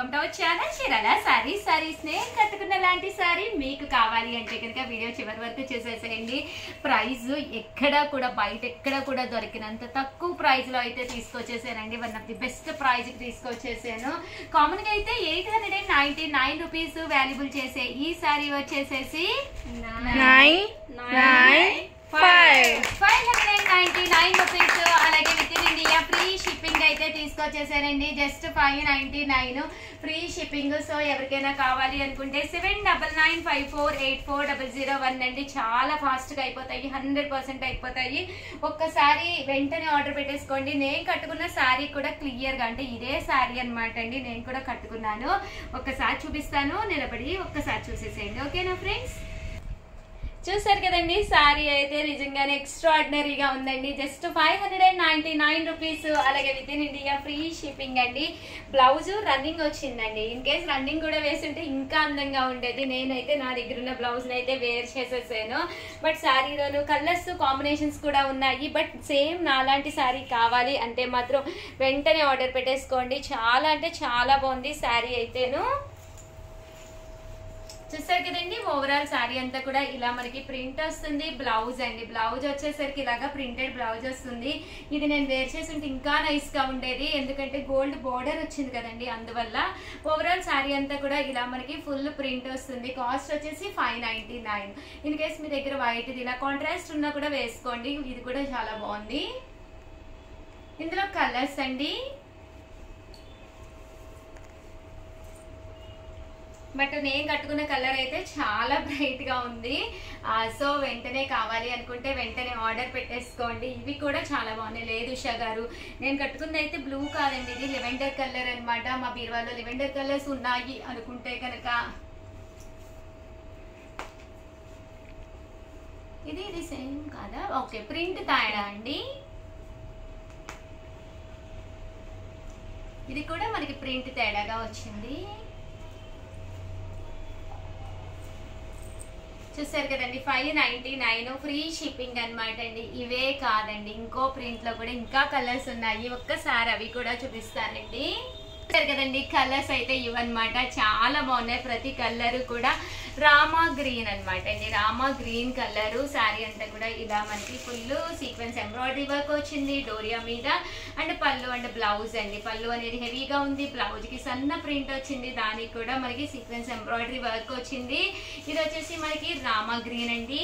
Welcome to our channel Chirala saris నేను కట్టుకున్న లాంటి సారీ మీకు కావాలి అంటే కనుక వీడియో చివరి వరకు చూసేసేయండి. ప్రైస్ ఎక్కడా కూడా బయట ఎక్కడా కూడా దొరికినంత తక్కువ ప్రైస్ లో అయితే తీసుకొచ్చేసానండి. One of the best price కి తీసుకొచ్చేసాను. కామన్ గా అయితే 899 రూపీస్ వాల్యుబుల్ చేసే ఈ సారీ వచ్చేసేసి 599 రూపీస్. అలాగే within India free shipping అయితే తీసుకొచ్చేసానండి. Just 599 free shipping. సో ఎవరికైనా కావాలి అనుకుంటే 7995484001 అండి. చాలా ఫాస్ట్ గా అయిపోతాయి, 100% అయిపోతాయి. ఒక్కసారి వెంటనే ఆర్డర్ పెట్టేసుకోండి. నేను కట్టుకున్న శారీ కూడా క్లియర్ గా, అంటే ఇదే శారీ అనమాట అండి, నేను కూడా కట్టుకున్నాను. ఒక్కసారి చూపిస్తాను, నిలబడి ఒక్కసారి చూసేసేయండి. ఓకేనా ఫ్రెండ్స్? చూసారు కదండి, సారీ అయితే నిజంగానే ఎక్స్ట్రాడినరీగా ఉందండి. Just 599 rupees. అలాగే within India free shipping అండి. బ్లౌజ్ రన్నింగ్ వచ్చిందండి. ఇన్ కేస్ రన్నింగ్ కూడా వేస్తుంటే ఇంకా అందంగా ఉండేది. నేనైతే నా దగ్గర ఉన్న బ్లౌజ్ అయితే వేర్ చేసేసాను. బట్ శారీలోను కలర్స్ కాంబినేషన్స్ కూడా ఉన్నాయి. బట్ సేమ్ నాలాంటి శారీ కావాలి అంటే మాత్రం వెంటనే ఆర్డర్ పెట్టేసుకోండి. చాలా అంటే చాలా బాగుంది శారీ అయితేను. చూసారు కదండి, ఓవరాల్ శారీ అంతా కూడా ఇలా మనకి ప్రింట్ వస్తుంది. బ్లౌజ్ అండి, బ్లౌజ్ వచ్చేసరికి ఇలాగా ప్రింటెడ్ బ్లౌజ్ వస్తుంది. ఇది నేను వేర్ చేసి ఉంటే ఇంకా నైస్ గా ఉండేది, ఎందుకంటే గోల్డ్ బోర్డర్ వచ్చింది కదండి, అందువల్ల. ఓవరాల్ శారీ అంతా కూడా ఇలా మనకి ఫుల్ ప్రింట్ వస్తుంది. కాస్ట్ వచ్చేసి 599. ఇన్ కేస్ మీ దగ్గర వైట్ ఇలా కాంట్రాస్ట్ ఉన్నా కూడా వేసుకోండి. ఇది కూడా చాలా బాగుంది. ఇందులో కలర్స్ అండి, బట్ నేను కట్టుకున్న కలర్ అయితే చాలా బ్రైట్ గా ఉంది. సో వెంటనే కావాలి అనుకుంటే వెంటనే ఆర్డర్ పెట్టేసుకోండి. ఇవి కూడా చాలా బాగున్నాయి. లేదు ఉషా గారు, నేను కట్టుకుంది అయితే బ్లూ కాదండి, ఇది లెవెండర్ కలర్ అనమాట. మా బీరువాలో లెవెండర్ కలర్స్ ఉన్నాయి అనుకుంటే కనుక ఇది సేమ్ కాదా? ఓకే, ప్రింట్ తేడా అండి. ఇది కూడా మనకి ప్రింట్ తేడాగా వచ్చింది. చూసారు కదండి, 599 ఫ్రీ షిప్పింగ్ అనమాట అండి. ఇవే కాదండి, ఇంకో ప్రింట్ లో కూడా ఇంకా కలర్స్ ఉన్నాయి. ఒక్కసారి అవి కూడా చూపిస్తానండి. చూసారు కదండి, కలర్స్ అయితే ఇవన్నమాట. చాలా బాగున్నాయి. ప్రతి కలర్ కూడా రామా గ్రీన్ అనమాట అండి. Rama green colour. శారీ అంతా కూడా ఇలా మనకి ఫుల్ సీక్వెన్స్ ఎంబ్రాయిడరీ వర్క్ వచ్చింది డోరియా మీద. అండ్ పళ్ళు అండ్ బ్లౌజ్ అండి. పళ్ళు అనేది హెవీగా ఉంది, బ్లౌజ్ కి సన్న ప్రింట్ వచ్చింది, దానికి కూడా మనకి సీక్వెన్స్ ఎంబ్రాయిడరీ వర్క్ వచ్చింది. ఇది వచ్చేసి మనకి రామా గ్రీన్ అండి.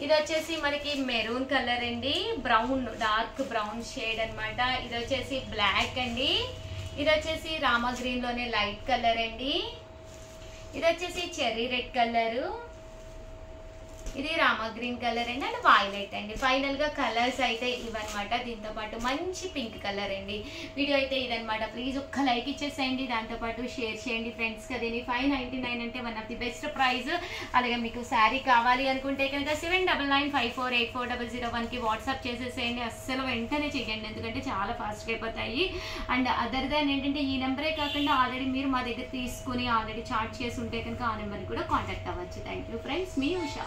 ఇది వచ్చేసి మనకి మెరూన్ కలర్ అండి, బ్రౌన్, డార్క్ బ్రౌన్ షేడ్ అనమాట. ఇది వచ్చేసి బ్లాక్ అండి. ఇది వచ్చేసి రామా గ్రీన్ లోనే లైట్ కలర్ అండి. ఇది వచ్చేసి చెర్రీ రెడ్ కలర్. ఇది రామా గ్రీన్ కలర్ అండి, అండ్ వైలెట్ అండి. ఫైనల్ గా కలర్స్ అయితే ఇవన్నమాట. దీంతో పాటు మంచి పింక్ కలర్ అండి. వీడియో అయితే ఇదనమాట. ప్లీజ్ ఒక్క లైక్ ఇచ్చేసేయండి, దాంతో పాటు షేర్ చేయండి ఫ్రెండ్స్ కదండి. 599 అంటే one of the best price. అలాగే మీకు శారీ కావాలి అనుకుంటే కనుక 7995484001 కి వాట్సాప్ చేసేసేయండి. అస్సలు వెంటనే చేయండి, ఎందుకంటే చాలా ఫాస్ట్గా అయిపోతాయి. అండ్ అదర్ దాన్ ఏంటంటే ఈ నెంబరే కాకుండా ఆల్రెడీ మీరు మా దగ్గర తీసుకుని ఆల్రెడీ చార్ట్ చేసి ఉంటే కనుక ఆ నెంబర్కి కూడా కాంటాక్ట్ అవ్వచ్చు. Thank you friends, me Usha.